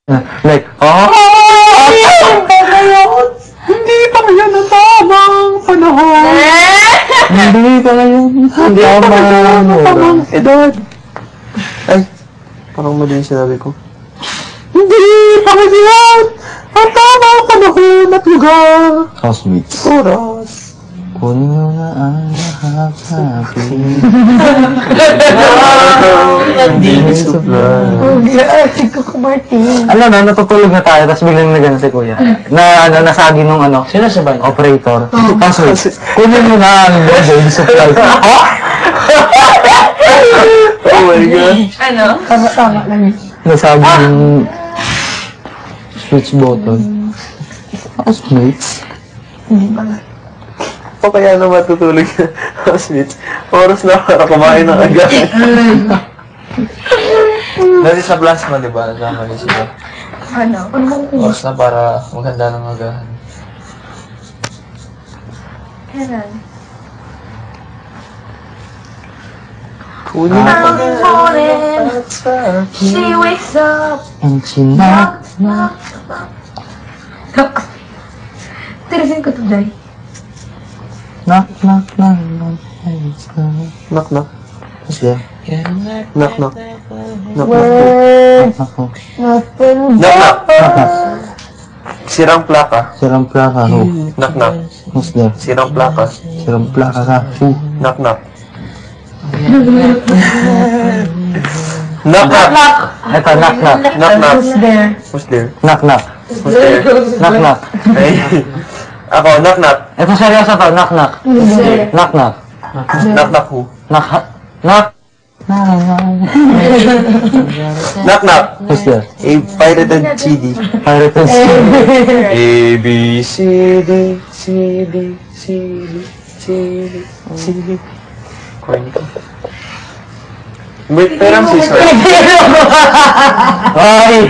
Like, oh! Hindi pa ngayon ang tamang panahon. Hindi pa ngayon ang tamang edad. Ay, parang mali yung sinabi ko. Hindi pa ngayon ang tamang panahon at lugar. Housemates. Oras. Kunin mo na ang lahat sa akin. Hindi supply. Alam na, natutulog na tayo, tapos biglang nagano si Kuya. Nasagi nung sino siya ba? Operator. Tapos, kunin mo na ang hindi supply. Oh my God. Ano? Tama lang yun. Nasagi yung switch button. Housemates. Hindi ba nga? O kaya na matutulog na housemates. Oras na para kumain ng agahan. Dati sa plasma, di ba? Nasama niyo sila. Ano? Ano bang Oras na para maghanda ng agahan. kailan? Kunin mo Ang morning, she wakes up. And she knock. Tirisin ko to, Jai. Knock. Knock, knock. Who's there? Knock, knock. Knock, knock. Word. Knock. Nothing. Knock, knock. Sirang plaka. Sirang plaka, who? Knock, knock. Who's there? Sirang plaka. Sirang plaka ka, who? Knock, knock. Knock, knock. Eto, knock. Knock, knock. Who's there? Who's there? Knock. Who's there? Knock. Ay. Ako, knock, knock. Eto, seryoso to, knock. Who's there? Knock. Knock, knock who? Knock. Knock, knock. Who's there? A pirated CD. Pirates. A, B, C, D, C, D, C, D, C, D, C, D. Corny ka. Wait, perang scissor. Ay!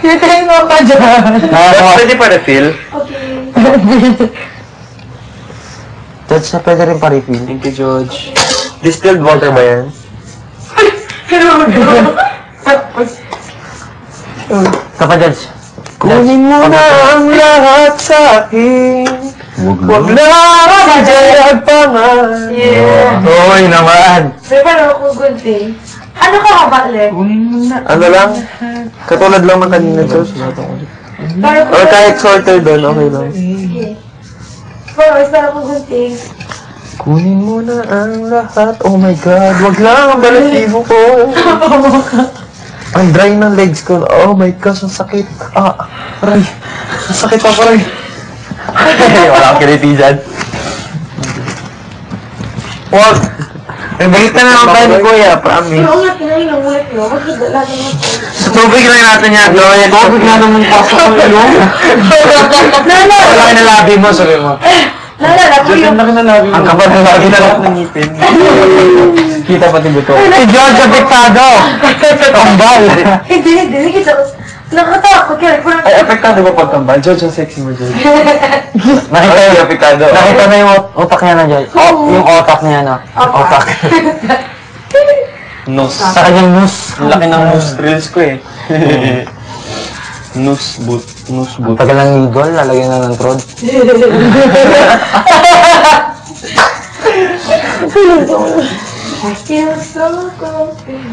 Kitay mo pa dyan. Pwede pa refill? George, na pwede rin pa-refill. Thank you, George. Distilled water ba yan? Kapag George. Kunin mo na ang lahat sa akin. Huwag lang madyayag pa man. Yeah. Uy naman! May parang ako gunting. Ano ka ba, Le? Ano lang? Katulad lang ng kanina, George. Parang Or kahit shorter doon, okay lang. parang ako gunting. Kunin mo na ang lahat. Oh my God, wag lang ang balahibo ko. Ang dry ng legs ko. Oh my gosh, ang sakit. Aray. Ang sakit ako, aray. Wala akong kiliti dyan. Wag. Eh, balik na naman tayo ni Kuya, promise. Oo nga, kinain ang ulit mo. Bakit lagi mo? Sa tubig lang natin yan, Gloria. Tubig na naman pasok ang ilong. Wala na labi mo, sabi mo. Nalala ko yung... Ang kapal ng labi na lahat ng ngipin. Kita pati buto. Si George apektado! Tombal! Hindi. Nakatakot ka. Ay, apektado ba pagkambal? George, ang sexy mo, George. Nakita Ay, apektado. Nakita na yung utak niya na, George. Yung otak niya, no? Otak. Nose. Sa kanyang nose. Ang laki ng nostrils ko eh. Nose boot. Ang tagal ng eagle, lalagyan na ng trod.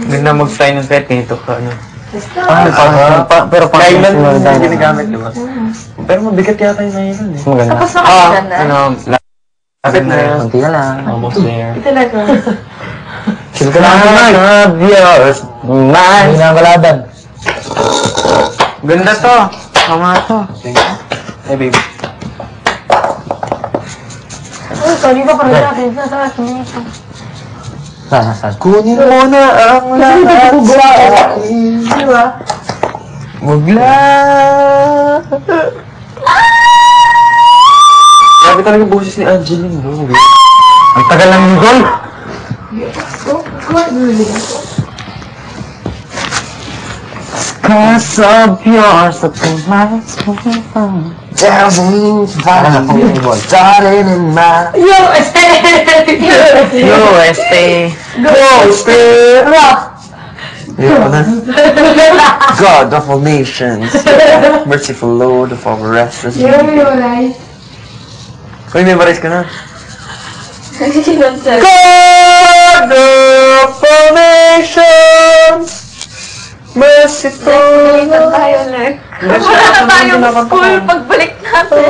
Ganda mag-fly ng pet ganito ka, ano? Pero pang Kailan mo ginagamit, di ba? Pero mabigat yata yung nylon eh. Maganda. Tapos nakakita na. Lapit na yan. Kunti na lang. Almost there. Talaga. Sila ka lang tonight. Of yours. Mine. Hindi na balaban. Ganda to. Tama to. Thank you. Hey, baby. Oh, sorry pa parang natin. Nasa akin na ito. Saan? Kunin mo na ang lahat sa akin. Di ba? Wag lang. Grabe talaga yung boses ni Angeline, no? Ang tagal ng eagle. Cause of yours, that reminds me of Darling, darling in my USA! USA. Go! USA. Rock! Ayoko na. God of all nations, merciful Lord of our restless. Uy, memorize ka na. God of all nations, merciful Lord. tayo, Nek. Tayong school, pagbalik natin.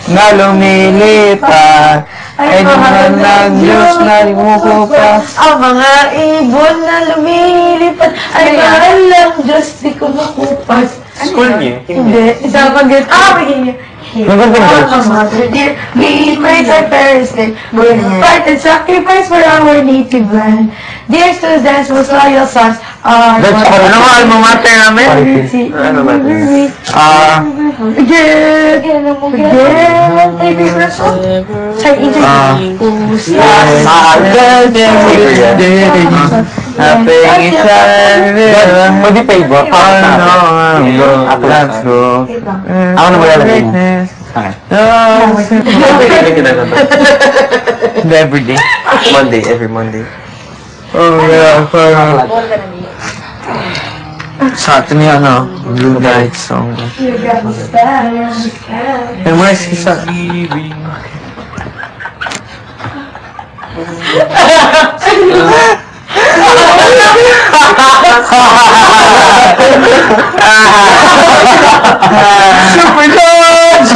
Na lumilipad, ay naman ng Diyos na limukupa. Ang mga ibon na lumilipad ay mahal ng Diyos, di ko makupas. School niyo? Hindi. Isa pag begin. Mother dear, we praise our parents' name. We fight and sacrifice for our native land. Dear students, most loyal sons, are That's pa rin ang alma mater namin. Ano ba ito? Pwede pa iba? Let's go. Ako na malalagay mo. Everyday. Monday, every Monday. Oh yeah, parang sa atin yung Blue Night song. Memorize isa. Super George!